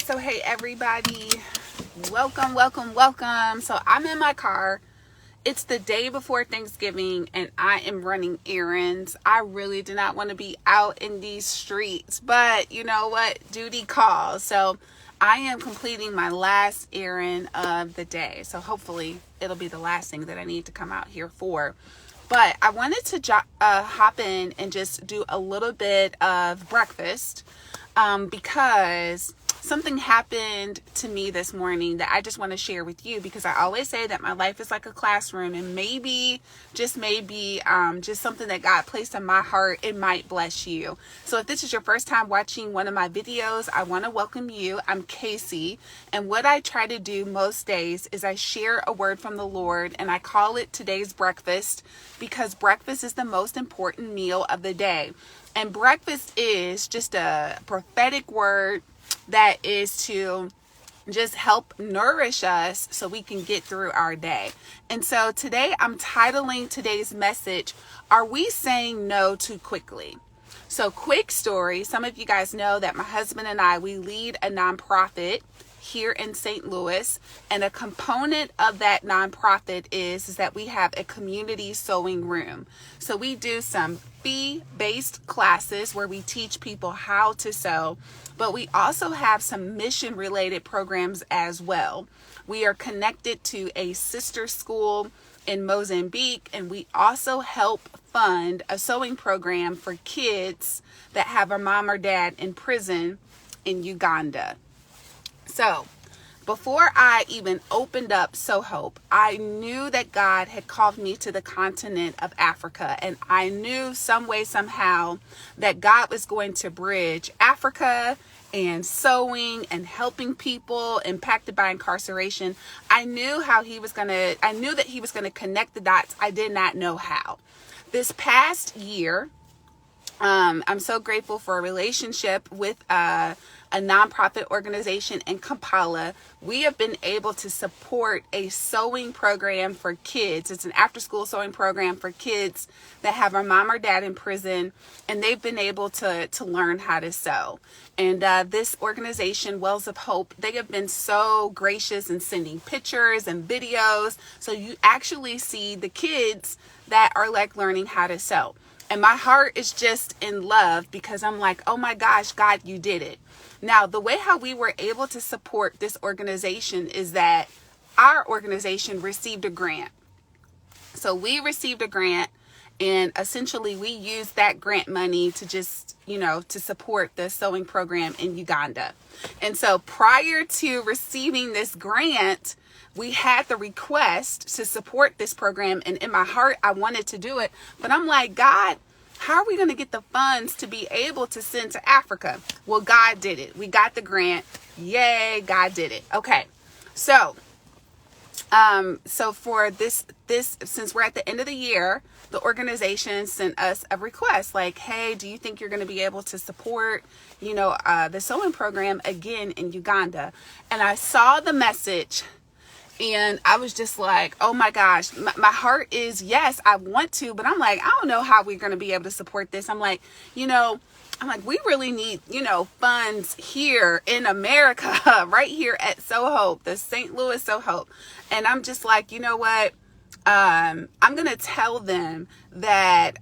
So hey everybody, welcome. So I'm in my car. It's the day before Thanksgiving and I am running errands. I really do not want to be out in these streets, but you know what? Duty calls. So I am completing my last errand of the day. So hopefully it'll be the last thing that I need to come out here for. But I wanted to hop in and just do a little bit of breakfast because something happened to me this morning that I just want to share with you, because I always say that my life is like a classroom, and maybe, just something that God placed in my heart, it might bless you. So if this is your first time watching one of my videos, I want to welcome you. I'm Casey, and what I try to do most days is I share a word from the Lord, and I call it today's breakfast, because breakfast is the most important meal of the day. And breakfast is just a prophetic word that is to just help nourish us so we can get through our day. And so today I'm titling today's message, Are We Saying No Too Quickly? So quick story, some of you guys know that my husband and I, we lead a nonprofit here in St. Louis, and a component of that nonprofit is that we have a community sewing room. So we do some fee-based classes where we teach people how to sew, but we also have some mission-related programs as well. We are connected to a sister school in Mozambique, and we also help fund a sewing program for kids that have a mom or dad in prison in Uganda. So before I even opened up Sew Hope, I knew that God had called me to the continent of Africa. And I knew some way, somehow, that God was going to bridge Africa and sewing and helping people impacted by incarceration. I knew that he was going to connect the dots. I did not know how. This past year, I'm so grateful for a relationship with a nonprofit organization in Kampala. We have been able to support a sewing program for kids. It's an after-school sewing program for kids that have a mom or dad in prison, and they've been able to learn how to sew. And this organization, Wells of Hope, they have been so gracious in sending pictures and videos. So you actually see the kids that are like learning how to sew. And my heart is just in love, because I'm like, oh my gosh, God, you did it. Now, the way how we were able to support this organization is that our organization received a grant. So we received a grant, and essentially we used that grant money to just, to support the sewing program in Uganda. And so prior to receiving this grant, we had the request to support this program, and in my heart, I wanted to do it. But I'm like, God, how are we going to get the funds to be able to send to Africa? Well, God did it. We got the grant. Yay, God did it. Okay. So for this, since we're at the end of the year, the organization sent us a request like, hey, do you think you're going to be able to support, the sewing program again in Uganda? And I saw the message, and I was just like, oh my gosh, my heart is, yes, I want to, but I'm like, I don't know how we're going to be able to support this. I'm like, we really need, funds here in America, right here at Sew Hope, the St. Louis Sew Hope. And I'm just like, you know what? I'm going to tell them that,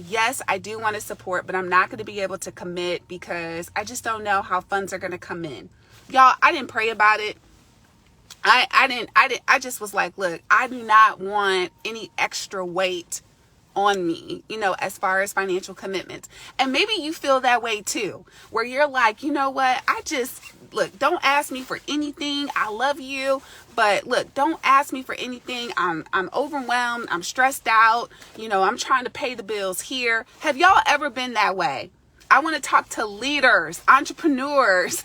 yes, I do want to support, but I'm not going to be able to commit because I just don't know how funds are going to come in. Y'all, I didn't pray about it. I just was like, look, I do not want any extra weight on me, as far as financial commitments. And maybe you feel that way too, where you're like, you know what? Look, don't ask me for anything. I love you, but look, don't ask me for anything. I'm overwhelmed. I'm stressed out. I'm trying to pay the bills here. Have y'all ever been that way? I want to talk to leaders, entrepreneurs,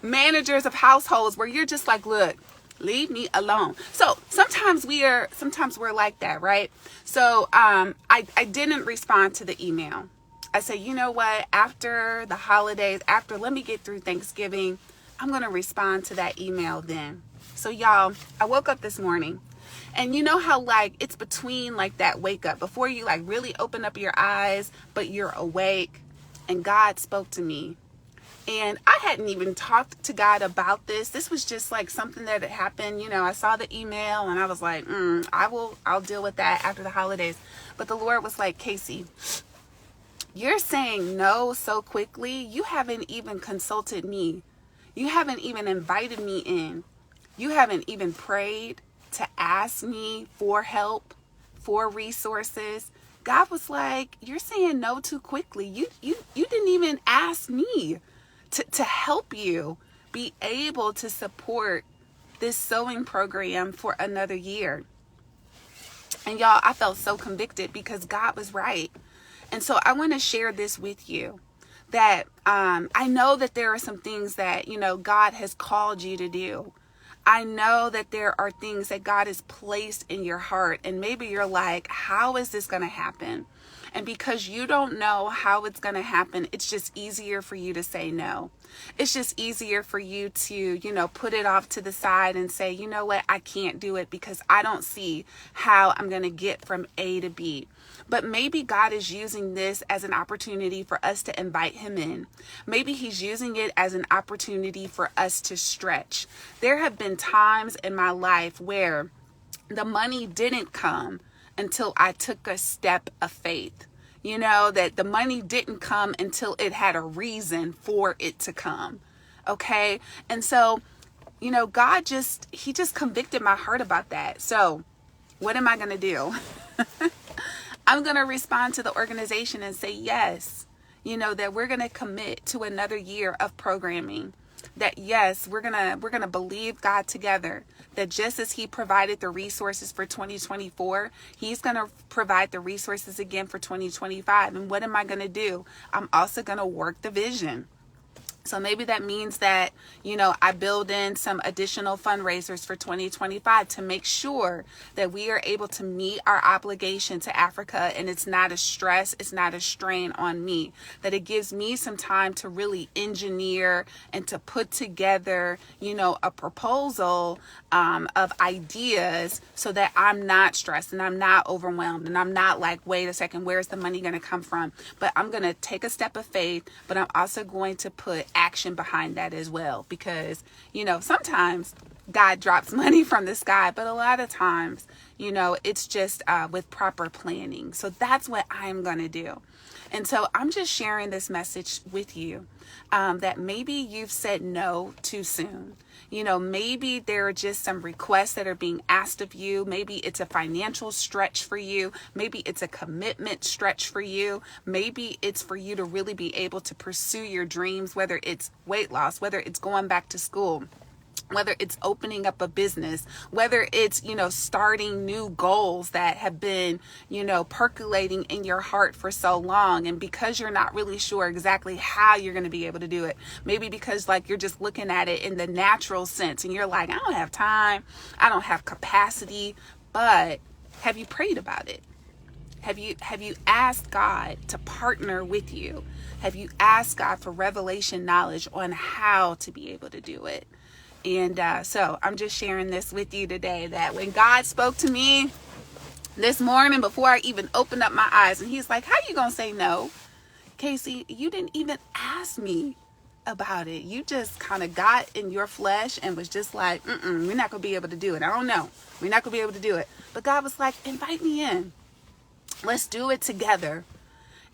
managers of households where you're just like, look, leave me alone. So sometimes we're like that, right? So I didn't respond to the email. I said, you know what? After the holidays, let me get through Thanksgiving, I'm going to respond to that email then. So y'all, I woke up this morning, and you know how like it's between like that wake up before you like really open up your eyes, but you're awake. And God spoke to me. And I hadn't even talked to God about this. This was just like something that had happened. I saw the email and I was like, I'll deal with that after the holidays. But the Lord was like, Casey, you're saying no so quickly. You haven't even consulted me. You haven't even invited me in. You haven't even prayed to ask me for help, for resources. God was like, you're saying no too quickly. You didn't even ask me to help you be able to support this sewing program for another year. And y'all, I felt so convicted because God was right. And so I want to share this with you, that I know that there are some things that, God has called you to do. I know that there are things that God has placed in your heart, and maybe you're like, how is this going to happen? And because you don't know how it's going to happen, it's just easier for you to say no. It's just easier for you to, put it off to the side and say, you know what, I can't do it because I don't see how I'm going to get from A to B. But maybe God is using this as an opportunity for us to invite him in. Maybe he's using it as an opportunity for us to stretch. There have been times in my life where the money didn't come until I took a step of faith. That the money didn't come until it had a reason for it to come. Okay. And so, God he just convicted my heart about that. So what am I going to do? I'm going to respond to the organization and say, yes, that we're going to commit to another year of programming. That yes, we're going to believe God together, that just as he provided the resources for 2024, he's going to provide the resources again for 2025. And what am I going to do? I'm also going to work the vision. So maybe that means that, I build in some additional fundraisers for 2025 to make sure that we are able to meet our obligation to Africa, and it's not a stress, it's not a strain on me, that it gives me some time to really engineer and to put together, a proposal of ideas so that I'm not stressed and I'm not overwhelmed and I'm not like, wait a second, where's the money going to come from? But I'm going to take a step of faith, but I'm also going to put action behind that as well, because sometimes God drops money from the sky, but a lot of times it's just with proper planning. So that's what I'm going to do. And so I'm just sharing this message with you, that maybe you've said no too soon. Maybe there are just some requests that are being asked of you. Maybe it's a financial stretch for you. Maybe it's a commitment stretch for you. Maybe it's for you to really be able to pursue your dreams, whether it's weight loss, whether it's going back to school, whether it's opening up a business, whether it's, starting new goals that have been, percolating in your heart for so long. And because you're not really sure exactly how you're going to be able to do it, maybe because you're just looking at it in the natural sense and you're like, I don't have time, I don't have capacity. But have you prayed about it? Have you asked God to partner with you? Have you asked God for revelation knowledge on how to be able to do it? And so I'm just sharing this with you today, that when God spoke to me this morning before I even opened up my eyes, and he's like, how you going to say no? Casey, you didn't even ask me about it. You just kind of got in your flesh and was just like, we're not going to be able to do it. I don't know. We're not going to be able to do it. But God was like, invite me in. Let's do it together.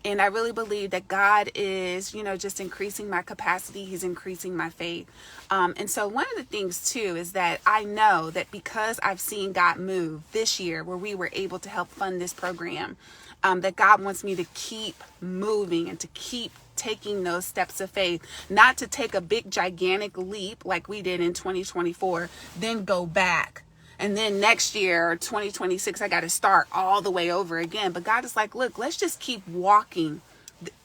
And I really believe that God is, just increasing my capacity. He's increasing my faith. And so one of the things too is that I know that because I've seen God move this year where we were able to help fund this program, that God wants me to keep moving and to keep taking those steps of faith, not to take a big gigantic leap like we did in 2024, then go back. And then next year, 2026, I got to start all the way over again. But God is like, look, let's just keep walking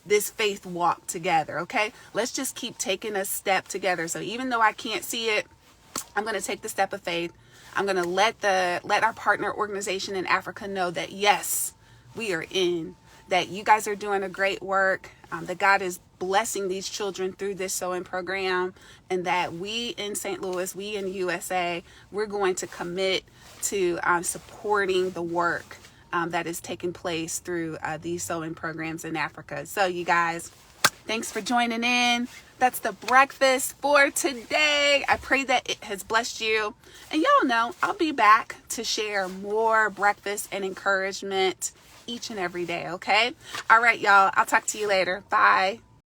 this faith walk together. Okay, let's just keep taking a step together. So even though I can't see it, I'm going to take the step of faith. I'm going to let our partner organization in Africa know that, yes, we are in, that you guys are doing a great work, that God is blessing these children through this sewing program, and that we in St. Louis, we in USA, we're going to commit to supporting the work that is taking place through these sewing programs in Africa. So you guys, Thanks for joining in. That's the breakfast for today. I pray that it has blessed you. And y'all know I'll be back to share more breakfast and encouragement each and every day, okay? All right, y'all. I'll talk to you later. Bye.